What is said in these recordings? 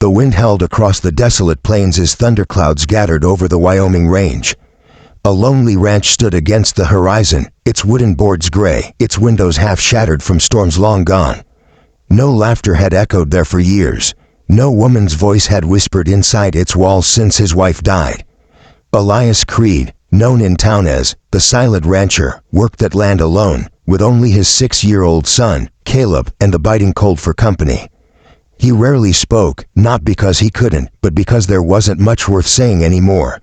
The wind howled across the desolate plains as thunderclouds gathered over the Wyoming range. A lonely ranch stood against the horizon, its wooden boards gray, its windows half shattered from storms long gone. No laughter had echoed there for years. No woman's voice had whispered inside its walls since his wife died. Elias Creed, known in town as the Silent Rancher, worked that land alone, with only his 6-year-old son, Caleb, and the biting cold for company. He rarely spoke, not because he couldn't, but because there wasn't much worth saying anymore.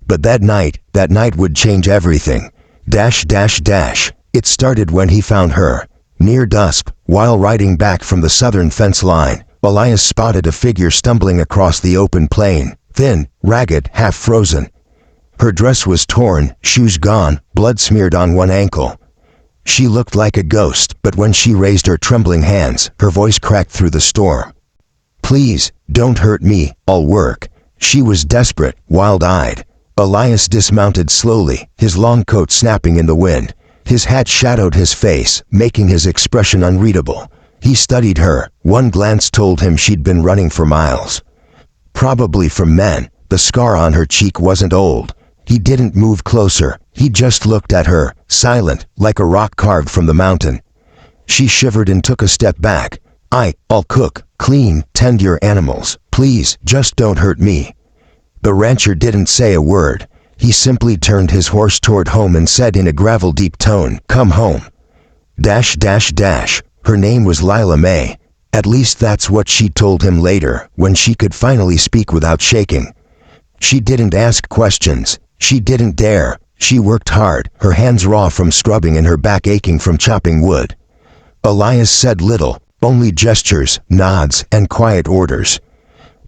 But that night would change everything. It started when he found her. Near dusk, while riding back from the southern fence line, Elias spotted a figure stumbling across the open plain, thin, ragged, half frozen. Her dress was torn, shoes gone, blood smeared on one ankle. She looked like a ghost, but when she raised her trembling hands, her voice cracked through the storm. "Please, don't hurt me, I'll work." She was desperate, wild-eyed. Elias dismounted slowly, his long coat snapping in the wind. His hat shadowed his face, making his expression unreadable. He studied her. One glance told him she'd been running for miles. Probably from men. The scar on her cheek wasn't old. He didn't move closer. He just looked at her, silent, like a rock carved from the mountain. She shivered and took a step back. I'll cook, clean, tend your animals. Please, just don't hurt me." The rancher didn't say a word. He simply turned his horse toward home and said in a gravel-deep tone, "Come home." Her name was Lila May. At least that's what she told him later, when she could finally speak without shaking. She didn't ask questions. She didn't dare. She worked hard, her hands raw from scrubbing and her back aching from chopping wood. Elias said little, only gestures, nods, and quiet orders.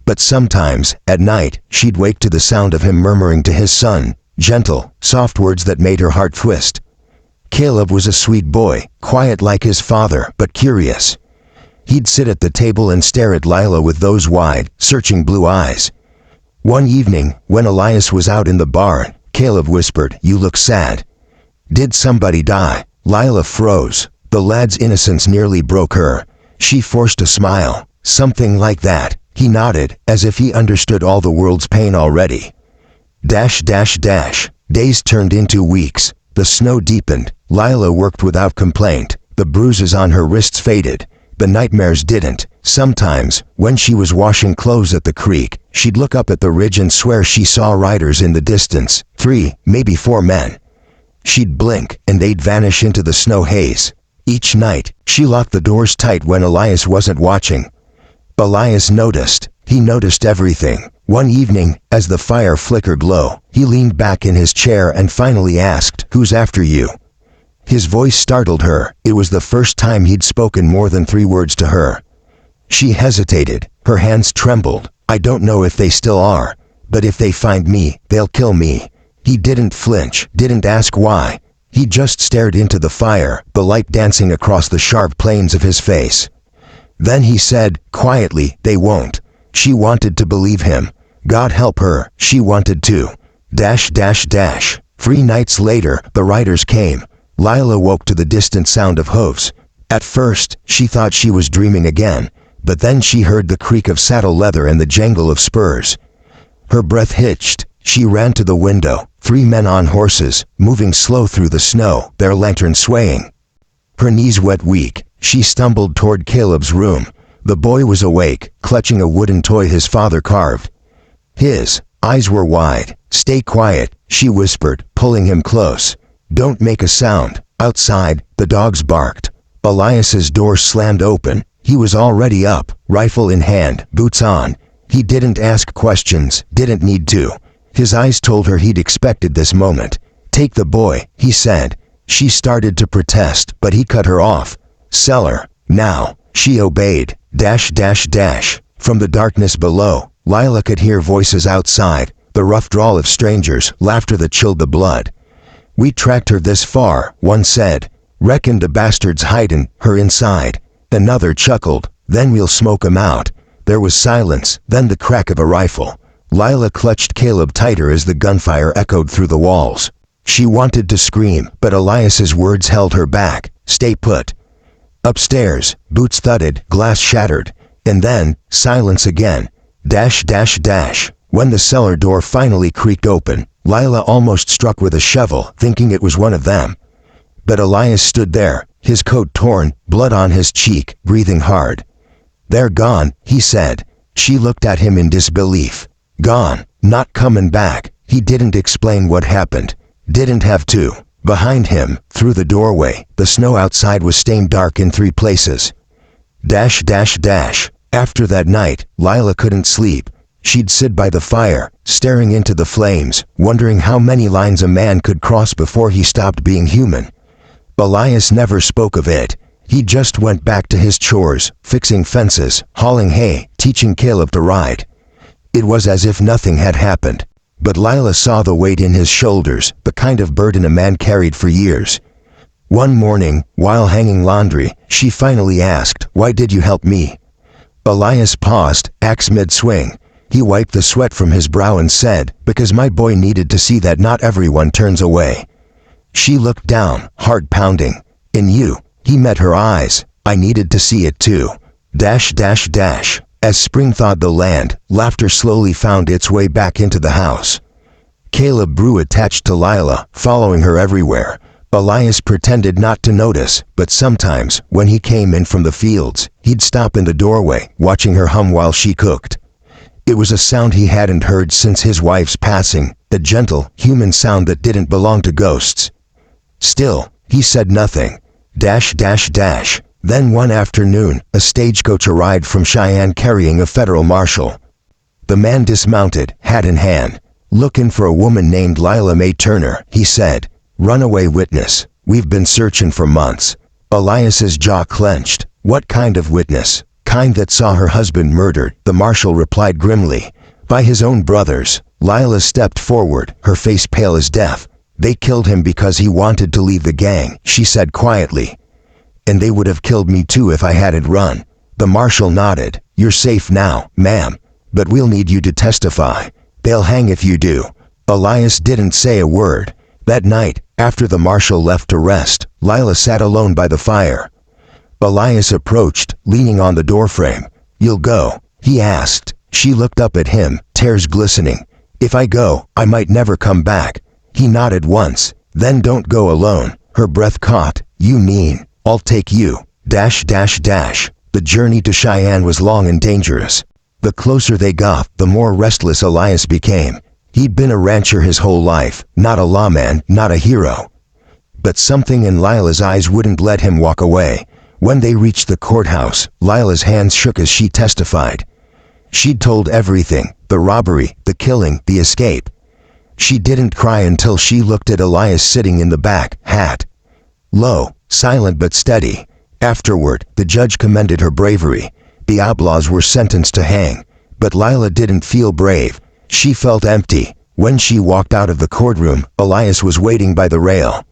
But sometimes, at night, she'd wake to the sound of him murmuring to his son, gentle, soft words that made her heart twist. Caleb was a sweet boy, quiet like his father, but curious. He'd sit at the table and stare at Lila with those wide, searching blue eyes. One evening, when Elias was out in the barn, Caleb whispered, "You look sad." "Did somebody die?" Lila froze. The lad's innocence nearly broke her. She forced a smile. "Something like that." He nodded, as if he understood all the world's pain already. Days turned into weeks. The snow deepened. Lila worked without complaint. The bruises on her wrists faded. The nightmares didn't. Sometimes, when she was washing clothes at the creek, she'd look up at the ridge and swear she saw riders in the distance, 3, maybe 4 men. She'd blink, and they'd vanish into the snow haze. Each night, she locked the doors tight when Elias wasn't watching. Elias noticed. He noticed everything. One evening, as the fire flickered low, he leaned back in his chair and finally asked, "Who's after you?" His voice startled her. It was the first time he'd spoken more than 3 words to her. She hesitated. Her hands trembled. "I don't know if they still are. But if they find me, they'll kill me." He didn't flinch, didn't ask why. He just stared into the fire, the light dancing across the sharp planes of his face. Then he said, quietly, "They won't." She wanted to believe him. God help her, she wanted to. 3 nights later, the riders came. Lila woke to the distant sound of hooves. At first, she thought she was dreaming again, but then she heard the creak of saddle leather and the jangle of spurs. Her breath hitched. She ran to the window. 3 men on horses, moving slow through the snow, their lanterns swaying. Her knees wet weak. She stumbled toward Caleb's room. The boy was awake, clutching a wooden toy his father carved. His eyes were wide. "Stay quiet," she whispered, pulling him close. "Don't make a sound." Outside, the dogs barked. Elias's door slammed open. He was already up, rifle in hand, boots on. He didn't ask questions, didn't need to. His eyes told her he'd expected this moment. "Take the boy," he said. She started to protest, but he cut her off. "Cellar, now." She obeyed. From the darkness below, Lila could hear voices outside, the rough drawl of strangers, laughter that chilled the blood. "We tracked her this far," one said. "Reckon the bastard's hidin' her inside." Another chuckled. "Then we'll smoke 'em out." There was silence, then the crack of a rifle. Lila clutched Caleb tighter as the gunfire echoed through the walls. She wanted to scream, but Elias's words held her back. "Stay put." Upstairs, boots thudded, glass shattered. And then, silence again. When the cellar door finally creaked open, Lila almost struck with a shovel, thinking it was one of them. But Elias stood there, his coat torn, blood on his cheek, breathing hard. "They're gone," he said. She looked at him in disbelief. "Gone, not coming back." He didn't explain what happened. Didn't have to. Behind him, through the doorway, the snow outside was stained dark in 3 places. After that night, Lila couldn't sleep. She'd sit by the fire, staring into the flames, wondering how many lines a man could cross before he stopped being human. Elias never spoke of it. He just went back to his chores, fixing fences, hauling hay, teaching Caleb to ride. It was as if nothing had happened. But Lila saw the weight in his shoulders, the kind of burden a man carried for years. One morning, while hanging laundry, she finally asked, "Why did you help me?" Elias paused, axe mid-swing. He wiped the sweat from his brow and said, "Because my boy needed to see that not everyone turns away." She looked down, heart pounding. "In you." He met her eyes. "I needed to see it too." As spring thawed the land, laughter slowly found its way back into the house. Caleb grew attached to Lila, following her everywhere. Elias pretended not to notice, but sometimes, when he came in from the fields, he'd stop in the doorway, watching her hum while she cooked. It was a sound he hadn't heard since his wife's passing, a gentle, human sound that didn't belong to ghosts. Still, he said nothing. Then one afternoon, a stagecoach arrived from Cheyenne carrying a federal marshal. The man dismounted, hat in hand. "Looking for a woman named Lila Mae Turner," he said. "Runaway witness. We've been searching for months." Elias's jaw clenched. "What kind of witness?" "Kind that saw her husband murdered," the marshal replied grimly. "By his own brothers." Lila stepped forward, her face pale as death. "They killed him because he wanted to leave the gang," she said quietly. "And they would have killed me too if I hadn't run." The marshal nodded. "You're safe now, ma'am. But we'll need you to testify." "They'll hang if you do." Elias didn't say a word. That night, after the marshal left to rest, Lila sat alone by the fire. Elias approached, leaning on the doorframe. "You'll go?" he asked. She looked up at him, tears glistening. "If I go, I might never come back." He nodded once. "Then don't go alone." Her breath caught. "You mean, I'll take you." The journey to Cheyenne was long and dangerous. The closer they got, the more restless Elias became. He'd been a rancher his whole life, not a lawman, not a hero. But something in Lila's eyes wouldn't let him walk away. When they reached the courthouse, Lila's hands shook as she testified. She'd told everything, the robbery, the killing, the escape. She didn't cry until she looked at Elias sitting in the back, hat low, silent but steady. Afterward, the judge commended her bravery. The outlaws were sentenced to hang. But Lila didn't feel brave. She felt empty. When she walked out of the courtroom, Elias was waiting by the rail.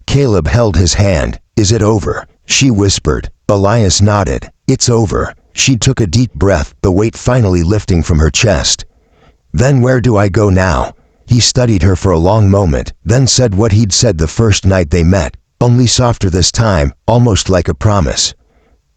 Caleb held his hand. "Is it over?" she whispered. Elias nodded. "It's over." She took a deep breath, the weight finally lifting from her chest. "Then where do I go now?" He studied her for a long moment, then said what he'd said the first night they met, only softer this time, almost like a promise.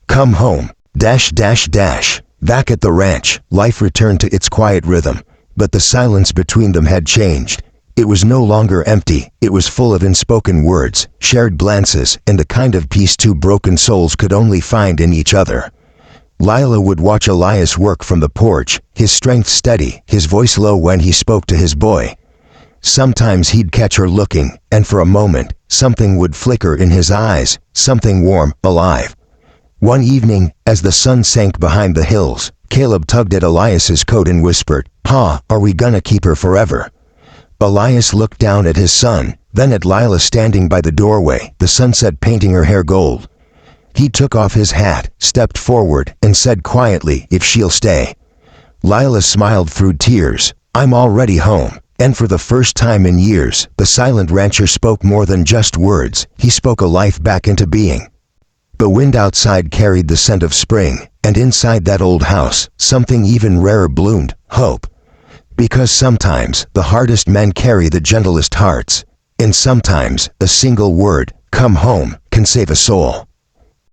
"Come home." Back at the ranch, life returned to its quiet rhythm, but the silence between them had changed. It was no longer empty, it was full of unspoken words, shared glances, and the kind of peace two broken souls could only find in each other. Lila would watch Elias work from the porch, his strength steady, his voice low when he spoke to his boy. Sometimes he'd catch her looking, and for a moment, something would flicker in his eyes, something warm, alive. One evening, as the sun sank behind the hills, Caleb tugged at Elias's coat and whispered, "Pa, are we gonna keep her forever?" Elias looked down at his son, then at Lila standing by the doorway, the sunset painting her hair gold. He took off his hat, stepped forward, and said quietly, "If she'll stay." Lila smiled through tears. "I'm already home." And for the first time in years, the silent rancher spoke more than just words. He spoke a life back into being. The wind outside carried the scent of spring, and inside that old house, something even rarer bloomed, hope. Because sometimes, the hardest men carry the gentlest hearts. And sometimes, a single word, "come home," can save a soul.